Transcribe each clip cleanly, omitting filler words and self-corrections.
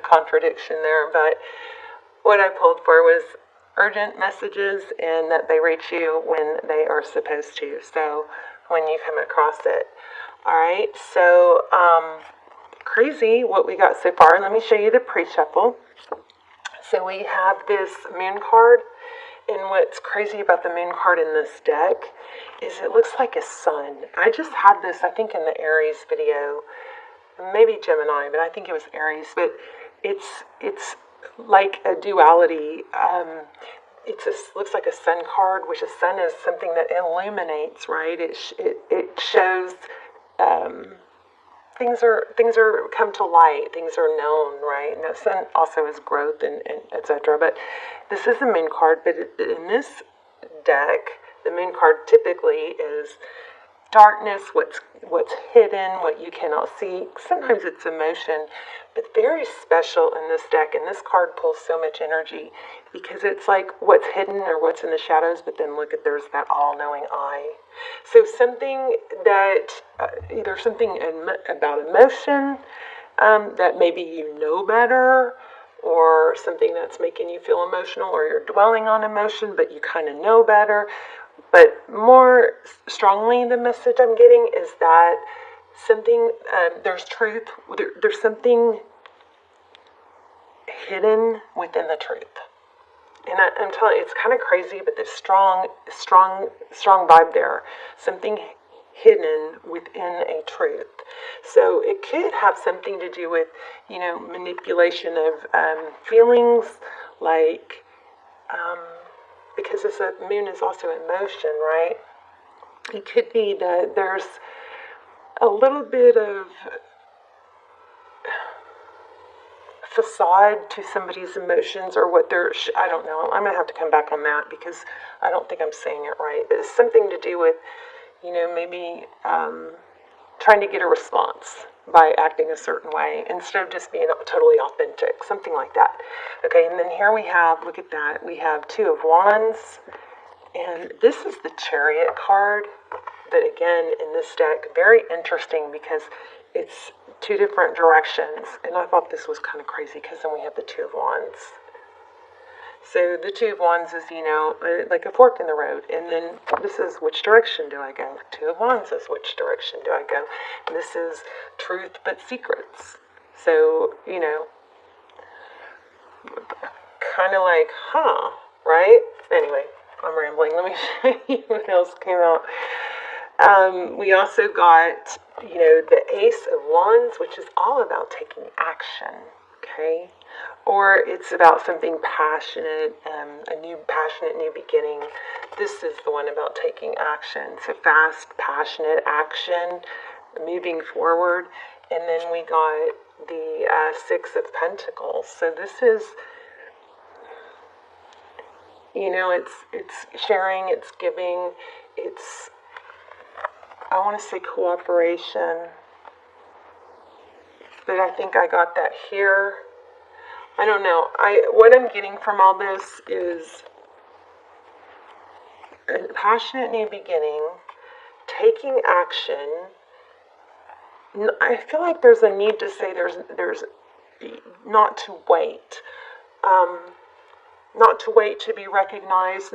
contradiction there, but what I pulled for was urgent messages and that they reach you when they are supposed to. So when you come across it. All right, so crazy what we got so far. Let me show you the pre-shuffle. So we have this moon card, and what's crazy about the moon card in this deck is it looks like a sun. I just had this, I think, in the Aries video, maybe Gemini, but I think it was Aries. But it's like a duality. Looks like a sun card, which a sun is something that illuminates, right? It shows things are come to light, things are known, right? And the sun also is growth and etc. But this is the moon card. But in this deck, the moon card typically is darkness, what's hidden, what you cannot see. Sometimes it's emotion, but very special in this deck. And this card pulls so much energy because it's like what's hidden or what's in the shadows, but then look at, there's that all-knowing eye. So something that, either something about emotion that maybe you know better, or something that's making you feel emotional, or you're dwelling on emotion, but you kind of know better. But more strongly, the message I'm getting is that something, there's truth, there's something hidden within the truth. And I'm telling you, it's kind of crazy, but there's strong vibe there. Something hidden within a truth. So it could have something to do with, manipulation of feelings, like, because this moon is also emotion, right? It could be that there's a little bit of facade to somebody's emotions, or what they're, I don't know. I'm going to have to come back on that because I don't think I'm saying it right. But it's something to do with, maybe trying to get a response by acting a certain way instead of just being totally authentic, something like that. Okay, and then here we have, look at that, we have Two of Wands, and this is the Chariot card. But again, in this deck, very interesting because it's two different directions, and I thought this was kind of crazy because then we have the Two of Wands. So the Two of Wands is, like a fork in the road. And then this is, which direction do I go? Two of Wands is, which direction do I go? And this is truth but secrets. So, kind of like, right? Anyway, I'm rambling. Let me show you what else came out. We also got, the Ace of Wands, which is all about taking action, okay? Or it's about something passionate, a passionate new beginning. This is the one about taking action. So fast, passionate action, moving forward. And then we got the Six of Pentacles. So this is, it's sharing, it's giving, it's, I want to say cooperation, but I think I got that here. I don't know. What I'm getting from all this is a passionate new beginning, taking action. I feel like there's a need to say there's not to wait. Not to wait to be recognized,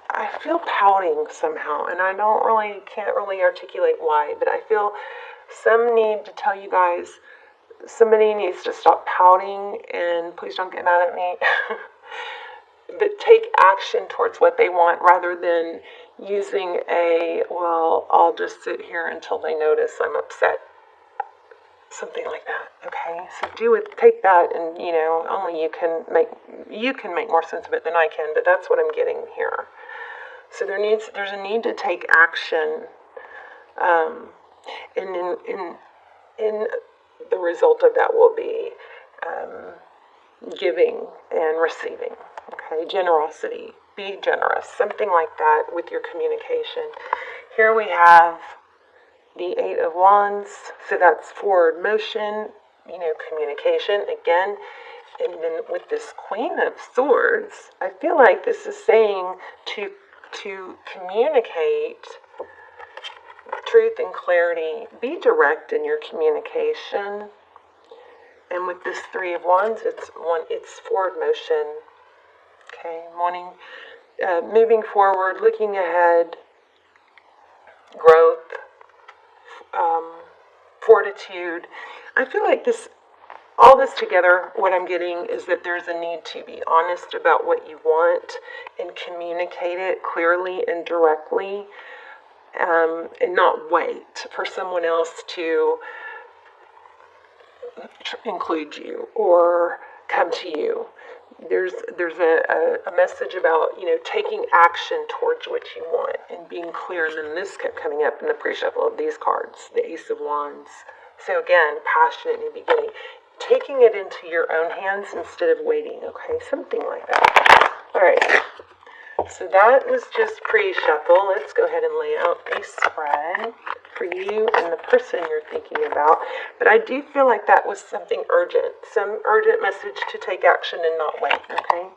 I feel pouting somehow, and I can't really articulate why, but I feel some need to tell you guys, somebody needs to stop pouting, and please don't get mad at me, but take action towards what they want rather than using I'll just sit here until they notice I'm upset. Something like that, okay? So take that, and only you can make more sense of it than I can, but that's what I'm getting here. So there's a need to take action, and in the result of that will be giving and receiving. Okay, generosity, be generous, something like that with your communication. Here we have the Eight of Wands, so that's forward motion, communication again. And then with this Queen of Swords, I feel like this is saying to communicate truth and clarity, be direct in your communication, And with this Three of Wands, it's forward motion. Okay, moving forward, looking ahead, growth, fortitude. I feel like all this together, what I'm getting is that there's a need to be honest about what you want and communicate it clearly and directly, and not wait for someone else to include you or come to you. There's a message about, taking action towards what you want and being clear. And then this kept coming up in the pre-shuffle of these cards, the Ace of Wands. So again, passionate in the beginning. Taking it into your own hands instead of waiting, okay? Something like that. All right. So that was just pre-shuffle. Let's go ahead and lay out a spread for you and the person you're thinking about. But I do feel like that was something urgent. Some urgent message to take action and not wait, okay?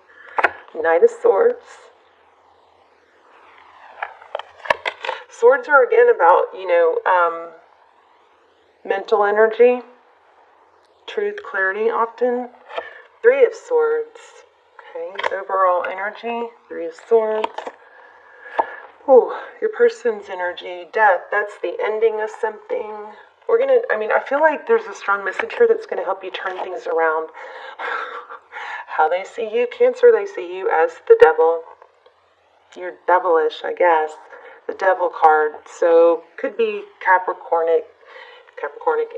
Knight of Swords. Swords are again about, mental energy, truth, clarity often. Three of Swords. Okay, overall energy, Three of Swords. Ooh, your person's energy, death, that's the ending of something. I feel like there's a strong message here that's going to help you turn things around. How they see you, Cancer, they see you as the devil. You're devilish, I guess. The devil card. So, could be Capricornic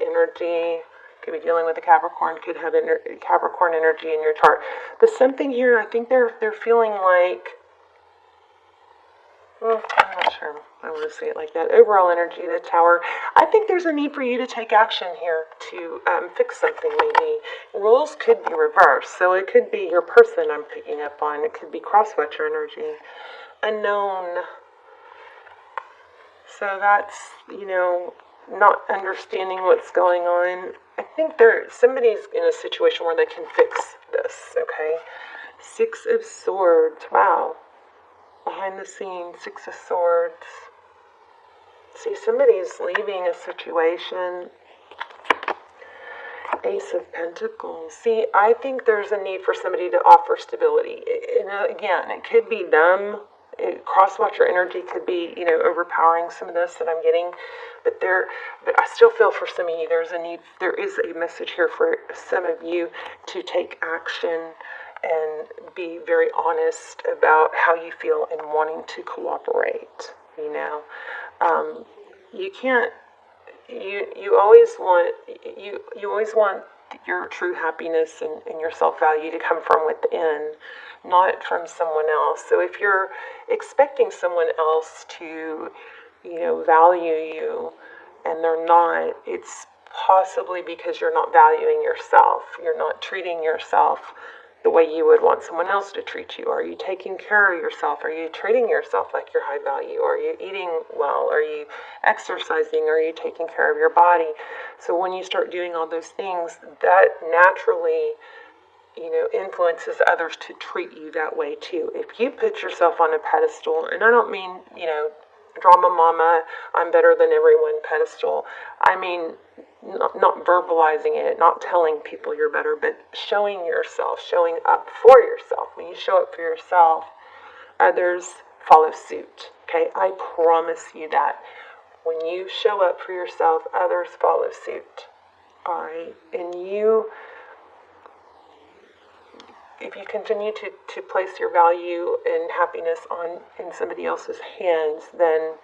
energy. Could be dealing with a Capricorn, could have Capricorn energy in your chart. But something here, I think they're feeling like, I'm not sure I want to say it like that. Overall energy, the Tower. I think there's a need for you to take action here to fix something maybe. Roles could be reversed. So it could be your person I'm picking up on. It could be cross-watcher energy. Unknown. So that's, not understanding what's going on. I think somebody's in a situation where they can fix this, okay? Six of Swords. Wow. Behind the scenes, Six of Swords. See, somebody's leaving a situation. Ace of Pentacles. See, I think there's a need for somebody to offer stability. And again, it could be them. Cross-watcher energy could be, overpowering some of this that I'm getting. But I still feel for some of you, there is a message here for some of you to take action and be very honest about how you feel and wanting to cooperate, you can't, you always want your true happiness and your self-value to come from within, not from someone else. So if you're expecting someone else to, value you and they're not, it's possibly because you're not valuing yourself. You're not treating yourself the way you would want someone else to treat you. Are you taking care of yourself? Are you treating yourself like you're high value? Are you eating well? Are you exercising? Are you taking care of your body? So when you start doing all those things, that naturally, influences others to treat you that way too. If you put yourself on a pedestal, and I don't mean, drama mama, I'm better than everyone pedestal. I mean, not verbalizing it, not telling people you're better, but showing yourself, showing up for yourself. When you show up for yourself, others follow suit. Okay, I promise you that. When you show up for yourself, others follow suit. All right, and if you continue to place your value and happiness in somebody else's hands, then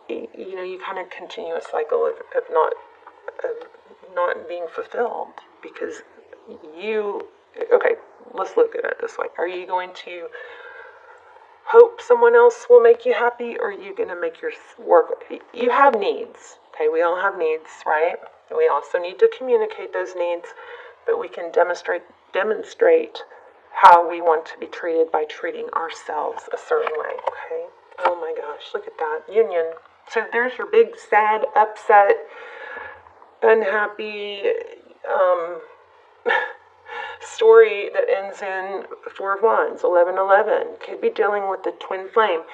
you kind of continue a cycle of not being fulfilled, because okay, let's look at it this way. Are you going to hope someone else will make you happy, or are you going to make your work? You have needs, okay? We all have needs, right? We also need to communicate those needs, but we can demonstrate how we want to be treated by treating ourselves a certain way, okay? Oh my gosh, look at that. Union. So there's your big, sad, upset, unhappy story that ends in Four of Wands, 11-11. Could be dealing with the twin flame.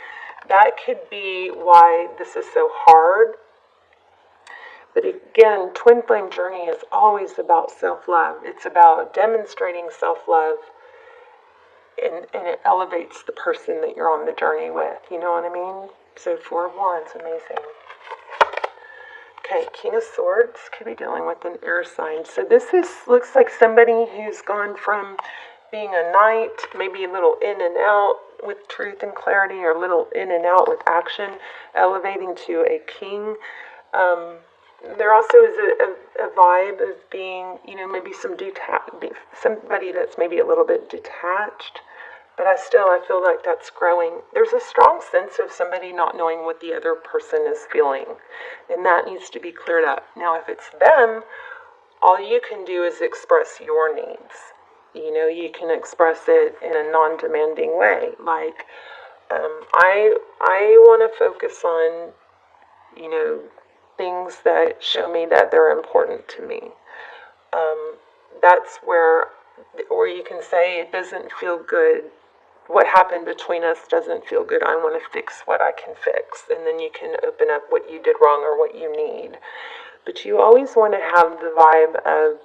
That could be why this is so hard. But again, twin flame journey is always about self-love. It's about demonstrating self-love, and it elevates the person that you're on the journey with. You know what I mean? So 4 of Wands, amazing. Okay, King of Swords could be dealing with an air sign. So this looks like somebody who's gone from being a knight, maybe a little in and out with truth and clarity, or a little in and out with action, elevating to a king. There also is a vibe of being, maybe somebody that's maybe a little bit detached. But I feel like that's growing. There's a strong sense of somebody not knowing what the other person is feeling. And that needs to be cleared up. Now, if it's them, all you can do is express your needs. You can express it in a non-demanding way. Like, I want to focus on, things that show me that they're important to me. That's where, or you can say, it doesn't feel good. What happened between us doesn't feel good. I want to fix what I can fix. And then you can open up what you did wrong or what you need. But you always want to have the vibe of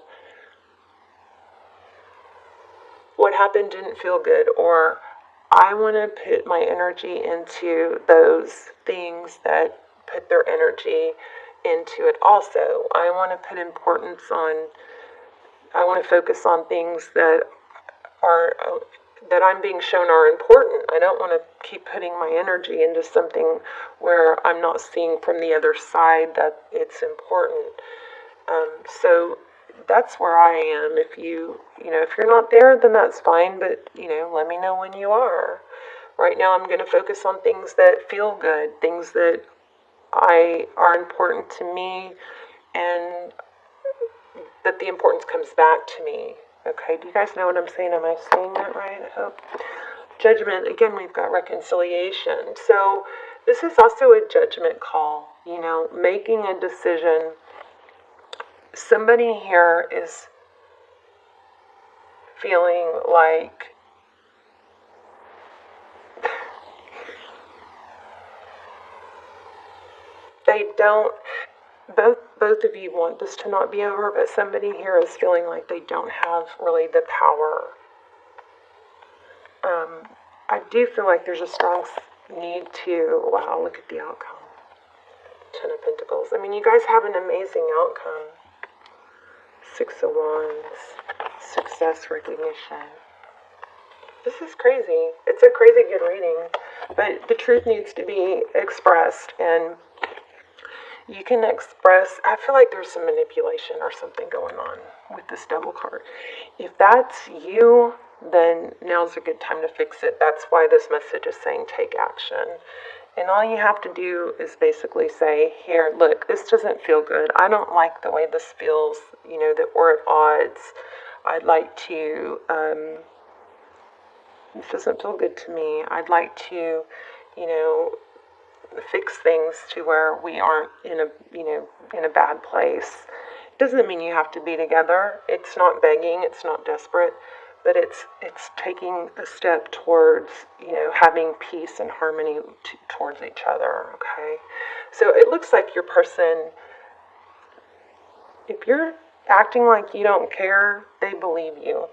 what happened didn't feel good, or I want to put my energy into those things that put their energy into it also. I want to put importance on, I want to focus on things that I'm being shown are important. I don't want to keep putting my energy into something where I'm not seeing from the other side that it's important. So that's where I am. If if you're not there, then that's fine. But let me know when you are. Right now, I'm going to focus on things that feel good, things that are important to me, and that the importance comes back to me. Okay, do you guys know what I'm saying? Am I saying that right? I hope. Judgment, again, we've got reconciliation. So this is also a judgment call, making a decision. Somebody here is feeling like they don't, both of you want this to not be over, but somebody here is feeling like they don't have really the power. I do feel like there's a strong need to, wow, look at the outcome. 10 of Pentacles. I mean, you guys have an amazing outcome. 6 of Wands. Success, recognition. This is crazy. It's a crazy good reading. But the truth needs to be expressed, and you can express, I feel like there's some manipulation or something going on with this double card. If that's you, then now's a good time to fix it. That's why this message is saying take action. And all you have to do is basically say, here, look, this doesn't feel good. I don't like the way this feels, that we're at odds. I'd like to, this doesn't feel good to me. I'd like to, fix things to where we aren't in a bad place. Doesn't mean you have to be together. It's not begging. It's not desperate. But it's taking a step towards, having peace and harmony towards each other, okay? So it looks like your person, if you're acting like you don't care, they believe you,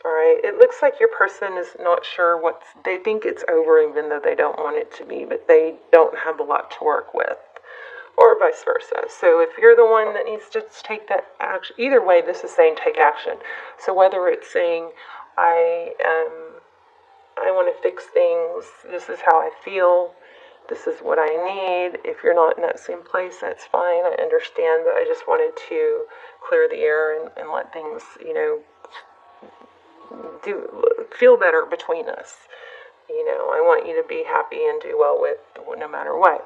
all right? It looks like your person is not sure they think it's over even though they don't want it to be, but they don't have a lot to work with. Or vice versa. So if you're the one that needs to take that action, either way, this is saying take action. So whether it's saying, I want to fix things, this is how I feel, this is what I need. If you're not in that same place, that's fine. I understand, but I just wanted to clear the air and let things, feel better between us. I want you to be happy and do well with no matter what.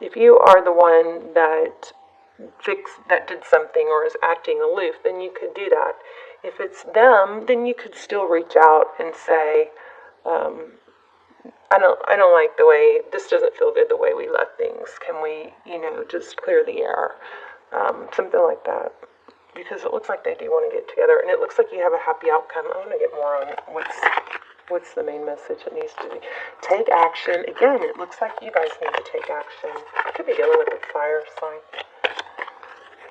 If you are the one that did something or is acting aloof, then you could do that. If it's them, then you could still reach out and say, I don't like the way, this doesn't feel good the way we left things. Can we, just clear the air? Something like that. Because it looks like they do want to get together, and it looks like you have a happy outcome. I want to get more on what's the main message that needs to be. Take action. Again, it looks like you guys need to take action. I could be dealing with a fire sign.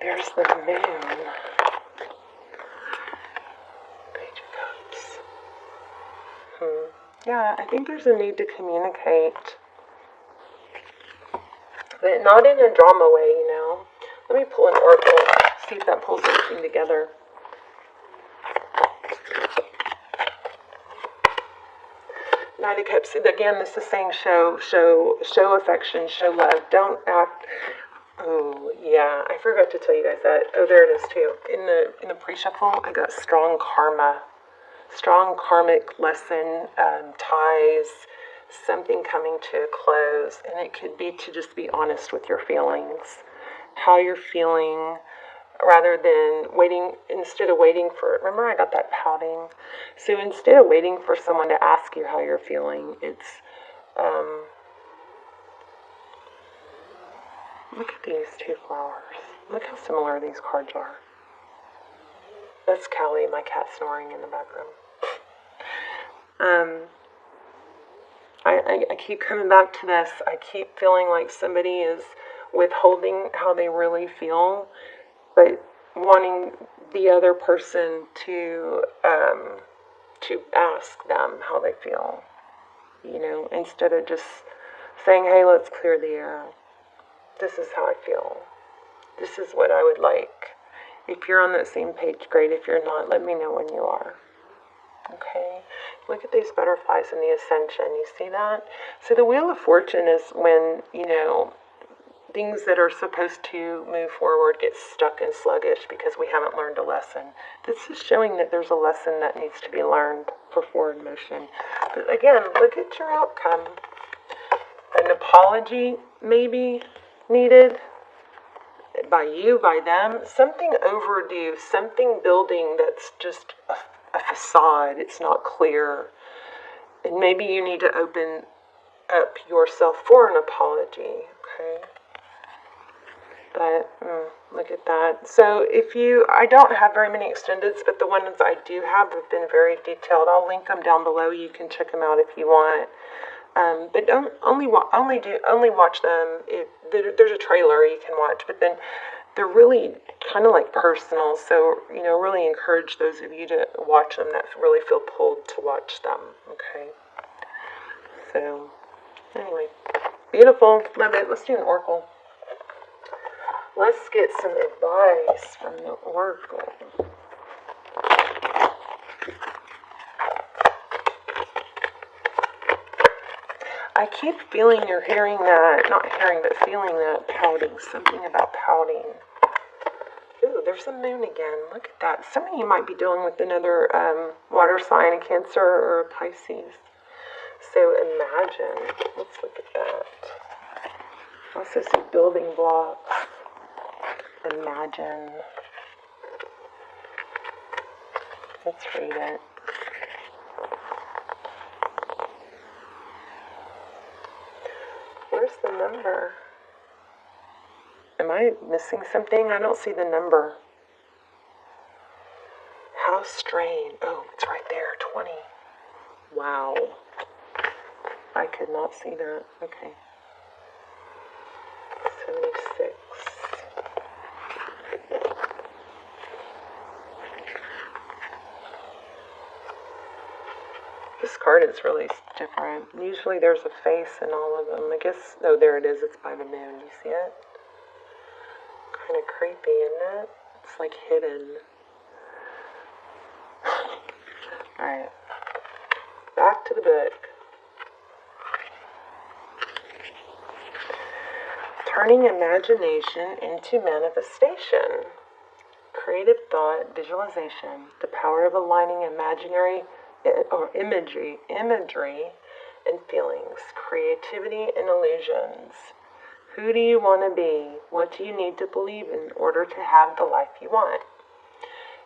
There's the moon. Page of Cups. Yeah, I think there's a need to communicate. But not in a drama way, you know. Let me pull an oracle, see if that pulls everything together. Knight of Cups, again, this is saying show affection, show love. Don't act. Oh, yeah, I forgot to tell you guys that. Oh, there it is, too. In the pre-shuffle, I got strong karma. Strong karmic lesson, ties, something coming to a close. And it could be to just be honest with your feelings. How you're feeling, rather than waiting, instead of waiting for, remember I got that pouting? So instead of waiting for someone to ask you how you're feeling, it's, look at these two flowers. Look how similar these cards are. That's Callie, my cat snoring in the background. I keep coming back to this. I keep feeling like somebody is withholding how they really feel, but wanting the other person to ask them how they feel. You know, instead of just saying, "Hey, let's clear the air. This is how I feel. This is what I would like." If you're on that same page, great. If you're not, let me know when you are. Okay, look at these butterflies in the Ascension. You see that? So the Wheel of Fortune is when, you know, things that are supposed to move forward get stuck and sluggish because we haven't learned a lesson. This is showing that there's a lesson that needs to be learned for forward motion. But again, look at your outcome. An apology maybe needed. By you, by them, something overdue, something building that's just a facade, it's not clear. And maybe you need to open up yourself for an apology, okay? But, look at that. So I don't have very many extendeds, but the ones I do have been very detailed. I'll link them down below. You can check them out if you want. But don't only watch them if there's a trailer you can watch, but then they're really kind of like personal. So, you know, really encourage those of you to watch them that really feel pulled to watch them. Okay. So, anyway, beautiful, love it. Let's do an oracle. Let's get some advice from the oracle. I keep feeling you're hearing that, not hearing, but feeling that pouting, something about pouting. Ooh, there's the moon again. Look at that. Some of you might be dealing with another water sign, a Cancer or a Pisces. So imagine, let's look at that. Also see building blocks. Imagine. Let's read it. Where's the number? Am I missing something? I don't see the number. How strange. Oh, it's right there, 20. Wow. I could not see that. Okay. 76. This card is really different. Usually there's a face in all of them. I guess, oh, there it is. It's by the moon. You see it? Kind of creepy, isn't it? It's like hidden. Alright. Back to the book. Turning imagination into manifestation. Creative thought, visualization, the power of aligning imaginary or imagery and feelings, creativity and illusions. Who do you want to be? What do you need to believe in order to have the life you want?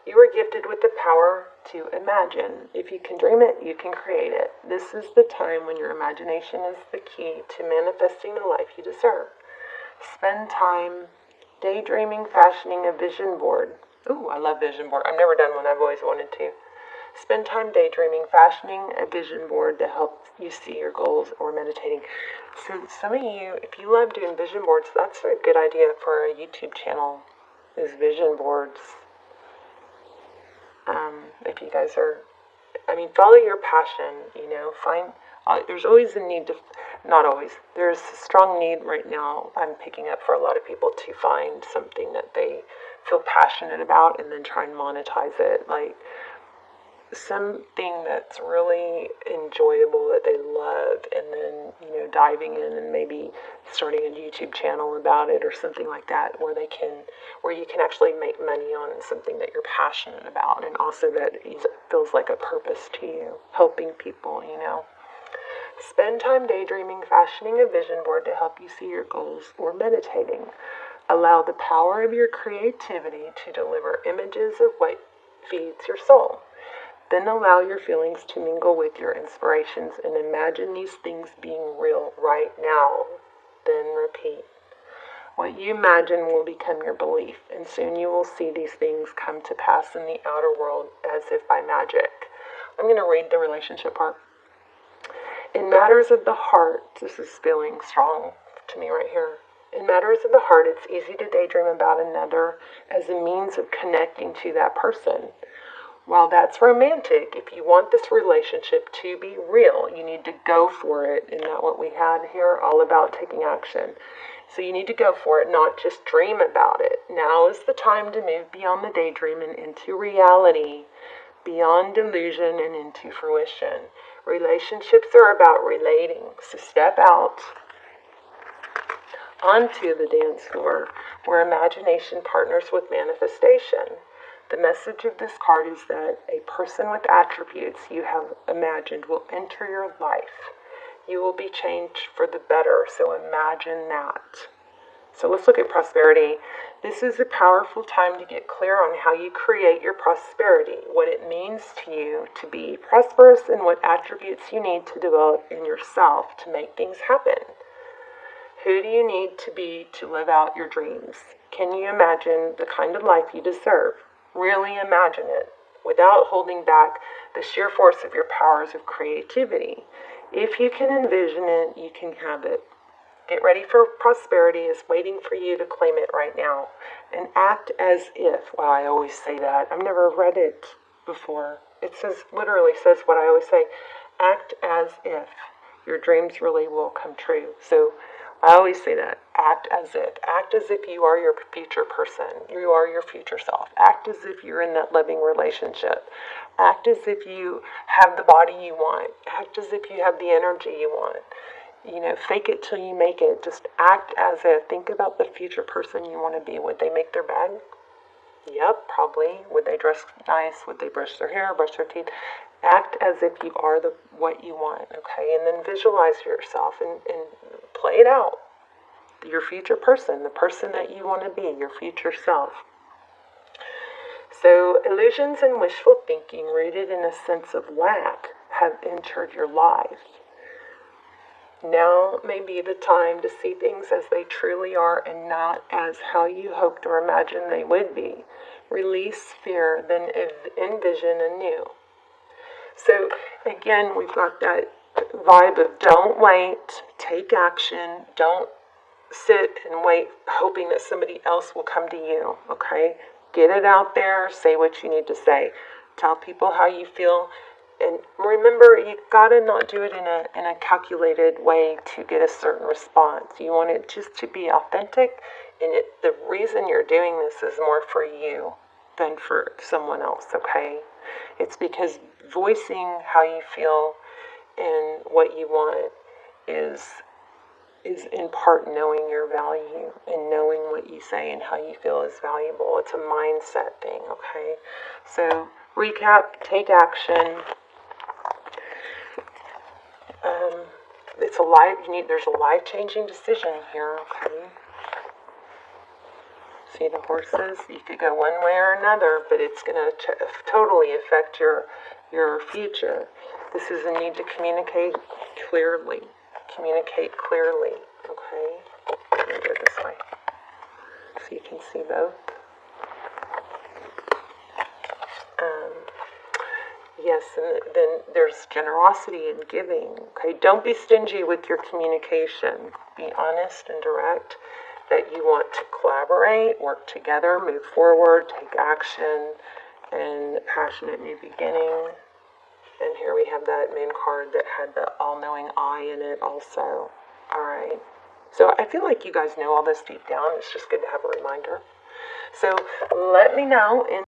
You are gifted with the power to imagine. If you can dream it, you can create it. This is the time when your imagination is the key to manifesting the life you deserve. Spend time daydreaming, fashioning a vision board. Ooh, I love vision board. I've never done one. I've always wanted to. Spend time daydreaming, fashioning a vision board to help you see your goals, or meditating. So some of you, if you love doing vision boards, that's a good idea for a YouTube channel. is vision boards. If you guys are, follow your passion, there's always a need to, not always, there's a strong need right now, I'm picking up for a lot of people to find something that they feel passionate about and then try and monetize it. Like something that's really enjoyable that they love, and then diving in and maybe starting a YouTube channel about it or something like that, where you can actually make money on something that you're passionate about, and also that it feels like a purpose to you, helping people. Spend time daydreaming, fashioning a vision board to help you see your goals, or meditating. Allow the power of your creativity to deliver images of what feeds your soul. Then allow your feelings to mingle with your inspirations and imagine these things being real right now. Then repeat. What you imagine will become your belief, and soon you will see these things come to pass in the outer world as if by magic. I'm going to read the relationship part. In matters of the heart, this is feeling strong to me right here. In matters of the heart, it's easy to daydream about another as a means of connecting to that person. While that's romantic, if you want this relationship to be real, you need to go for it. Isn't that what we had here? All about taking action. So you need to go for it, not just dream about it. Now is the time to move beyond the daydream and into reality, beyond delusion and into fruition. Relationships are about relating. So step out onto the dance floor where imagination partners with manifestation. The message of this card is that a person with attributes you have imagined will enter your life. You will be changed for the better, so imagine that. So let's look at prosperity. This is a powerful time to get clear on how you create your prosperity, what it means to you to be prosperous, and what attributes you need to develop in yourself to make things happen. Who do you need to be to live out your dreams? Can you imagine the kind of life you deserve? Really imagine it without holding back the sheer force of your powers of creativity. If you can envision it, you can have it. Get ready for prosperity is waiting for you to claim it right now. And act as if. Wow, I always say that. I've never read it before. It literally says what I always say. Act as if your dreams really will come true. So I always say that. Act as if. Act as if you are your future person. You are your future self. Act as if you're in that loving relationship. Act as if you have the body you want. Act as if you have the energy you want. Fake it till you make it. Just act as if. Think about the future person you want to be. Would they make their bed? Yep, probably. Would they dress nice? Would they brush their hair, brush their teeth? Act as if you are what you want, okay? And then visualize yourself and play it out. Your future person, the person that you want to be, your future self. So illusions and wishful thinking rooted in a sense of lack have entered your life. Now may be the time to see things as they truly are and not as how you hoped or imagined they would be. Release fear, then envision anew. So again, we've got that vibe of don't wait, take action, don't sit and wait hoping that somebody else will come to you, okay? Get it out there, say what you need to say. Tell people how you feel. And remember, you gotta not do it in a calculated way to get a certain response. You want it just to be authentic, and the reason you're doing this is more for you than for someone else, okay? It's because voicing how you feel and what you want is in part knowing your value and knowing what you say and how you feel is valuable. It's a mindset thing, okay? So recap, take action. There's a life-changing decision here, okay? See the horses? You could go one way or another, but it's going to totally affect your future. This is a need to communicate clearly. Communicate clearly, okay? Let me do it this way so you can see both. Yes, and then there's generosity and giving, okay? Don't be stingy with your communication. Be honest and direct. that you want to collaborate, work together, move forward, take action, and passionate new beginning. And here we have that moon card that had the all-knowing eye in it also. All right. So I feel like you guys know all this deep down. It's just good to have a reminder. So let me know in